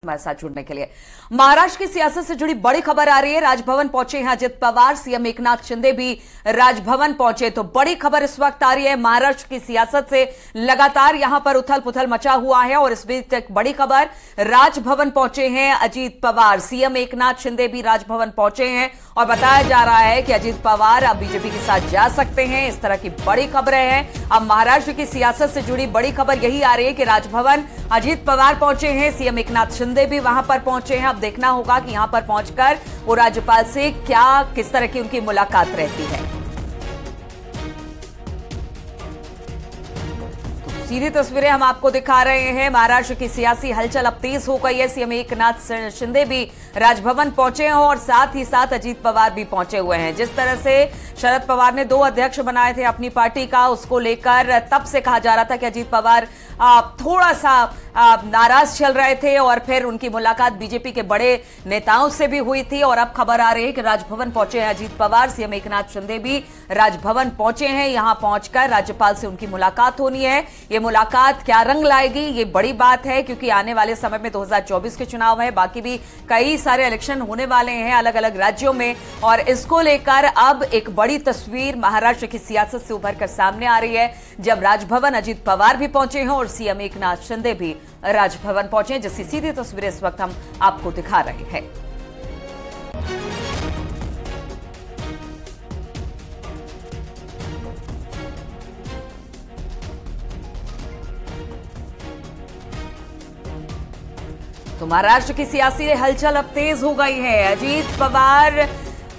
हमारे साथ जुड़ने के लिए। महाराष्ट्र की सियासत से जुड़ी बड़ी खबर आ रही है। राजभवन पहुंचे हैं अजित पवार, सीएम एकनाथ शिंदे भी राजभवन पहुंचे। तो बड़ी खबर इस वक्त आ रही है, महाराष्ट्र की सियासत से लगातार यहां पर उथल पुथल मचा हुआ है और इस बीच एक बड़ी खबर, राजभवन पहुंचे हैं अजित पवार, सीएम एकनाथ शिंदे भी राजभवन पहुंचे हैं और बताया जा रहा है कि अजित पवार अब बीजेपी के साथ जा सकते हैं। इस तरह की बड़ी खबरें हैं। अब महाराष्ट्र की सियासत से जुड़ी बड़ी खबर यही आ रही है कि राजभवन अजित पवार पहुंचे हैं, सीएम एकनाथ शिंदे भी वहां पर पहुंचे हैं। अब देखना होगा कि यहां पर पहुंचकर वो राज्यपाल से किस तरह की उनकी मुलाकात रहती है। तो सीधी तस्वीरें हम आपको दिखा रहे हैं। महाराष्ट्र की सियासी हलचल अब तेज हो गई है। सीएम एकनाथ शिंदे भी राजभवन पहुंचे हैं और साथ ही साथ अजित पवार भी पहुंचे हुए हैं। जिस तरह से शरद पवार ने 2 अध्यक्ष बनाए थे अपनी पार्टी का, उसको लेकर तब से कहा जा रहा था कि अजित पवार थोड़ा सा नाराज चल रहे थे और फिर उनकी मुलाकात बीजेपी के बड़े नेताओं से भी हुई थी। और अब खबर आ रही है कि राजभवन पहुंचे हैं अजित पवार, सीएम एकनाथ शिंदे भी राजभवन पहुंचे हैं। यहां पहुंचकर राज्यपाल से उनकी मुलाकात होनी है। ये मुलाकात क्या रंग लाएगी, ये बड़ी बात है, क्योंकि आने वाले समय में 2024 के चुनाव है, बाकी भी कई सारे इलेक्शन होने वाले हैं अलग अलग राज्यों में। और इसको लेकर अब एक बड़ी तस्वीर महाराष्ट्र की सियासत से उभर कर सामने आ रही है, जब राजभवन अजित पवार भी पहुंचे हैं और सीएम एकनाथ शिंदे भी राजभवन पहुंचे, जिसकी सीधी तस्वीरें इस वक्त हम आपको दिखा रहे हैं। तो महाराष्ट्र की सियासी हलचल अब तेज हो गई है। अजित पवार,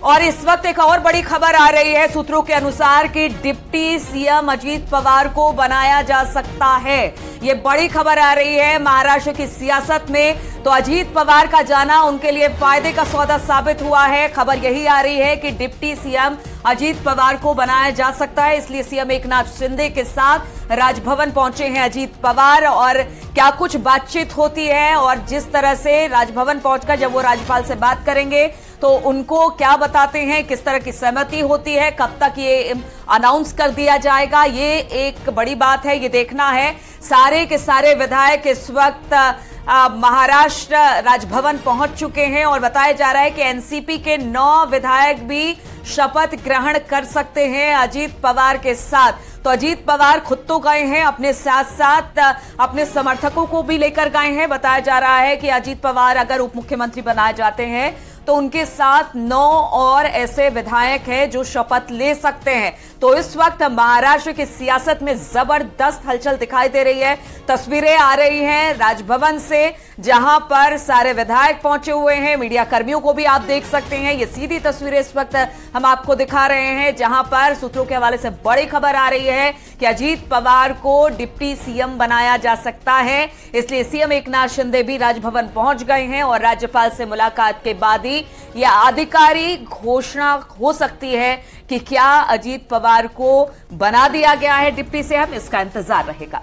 और इस वक्त एक और बड़ी खबर आ रही है सूत्रों के अनुसार कि डिप्टी सीएम अजित पवार को बनाया जा सकता है। ये बड़ी खबर आ रही है महाराष्ट्र की सियासत में। तो अजित पवार का जाना उनके लिए फायदे का सौदा साबित हुआ है। खबर यही आ रही है कि डिप्टी सीएम अजित पवार को बनाया जा सकता है, इसलिए सीएम एकनाथ शिंदे के साथ राजभवन पहुंचे हैं अजित पवार। और क्या कुछ बातचीत होती है और जिस तरह से राजभवन पहुंचकर जब वो राज्यपाल से बात करेंगे तो उनको क्या बताते हैं, किस तरह की सहमति होती है, कब तक ये अनाउंस कर दिया जाएगा, ये एक बड़ी बात है, ये देखना है। सारे के सारे विधायक इस वक्त महाराष्ट्र राजभवन पहुंच चुके हैं और बताया जा रहा है कि एनसीपी के 9 विधायक भी शपथ ग्रहण कर सकते हैं अजित पवार के साथ। तो अजित पवार खुद तो गए हैं, अपने साथ साथ अपने समर्थकों को भी लेकर गए हैं। बताया जा रहा है कि अजित पवार अगर उप मुख्यमंत्री बनाए जाते हैं तो उनके साथ 9 और ऐसे विधायक हैं जो शपथ ले सकते हैं। तो इस वक्त महाराष्ट्र की सियासत में जबरदस्त हलचल दिखाई दे रही है। तस्वीरें आ रही हैं राजभवन से, जहां पर सारे विधायक पहुंचे हुए हैं। मीडिया कर्मियों को भी आप देख सकते हैं। ये सीधी तस्वीरें इस वक्त हम आपको दिखा रहे हैं, जहां पर सूत्रों के हवाले से बड़ी खबर आ रही है कि अजित पवार को डिप्टी सीएम बनाया जा सकता है। इसलिए सीएम एकनाथ शिंदे भी राजभवन पहुंच गए हैं और राज्यपाल से मुलाकात के बाद ही यह आधिकारिक घोषणा हो सकती है कि क्या अजित पवार को बना दिया गया है डिप्टी सीएम। इसका इंतजार रहेगा।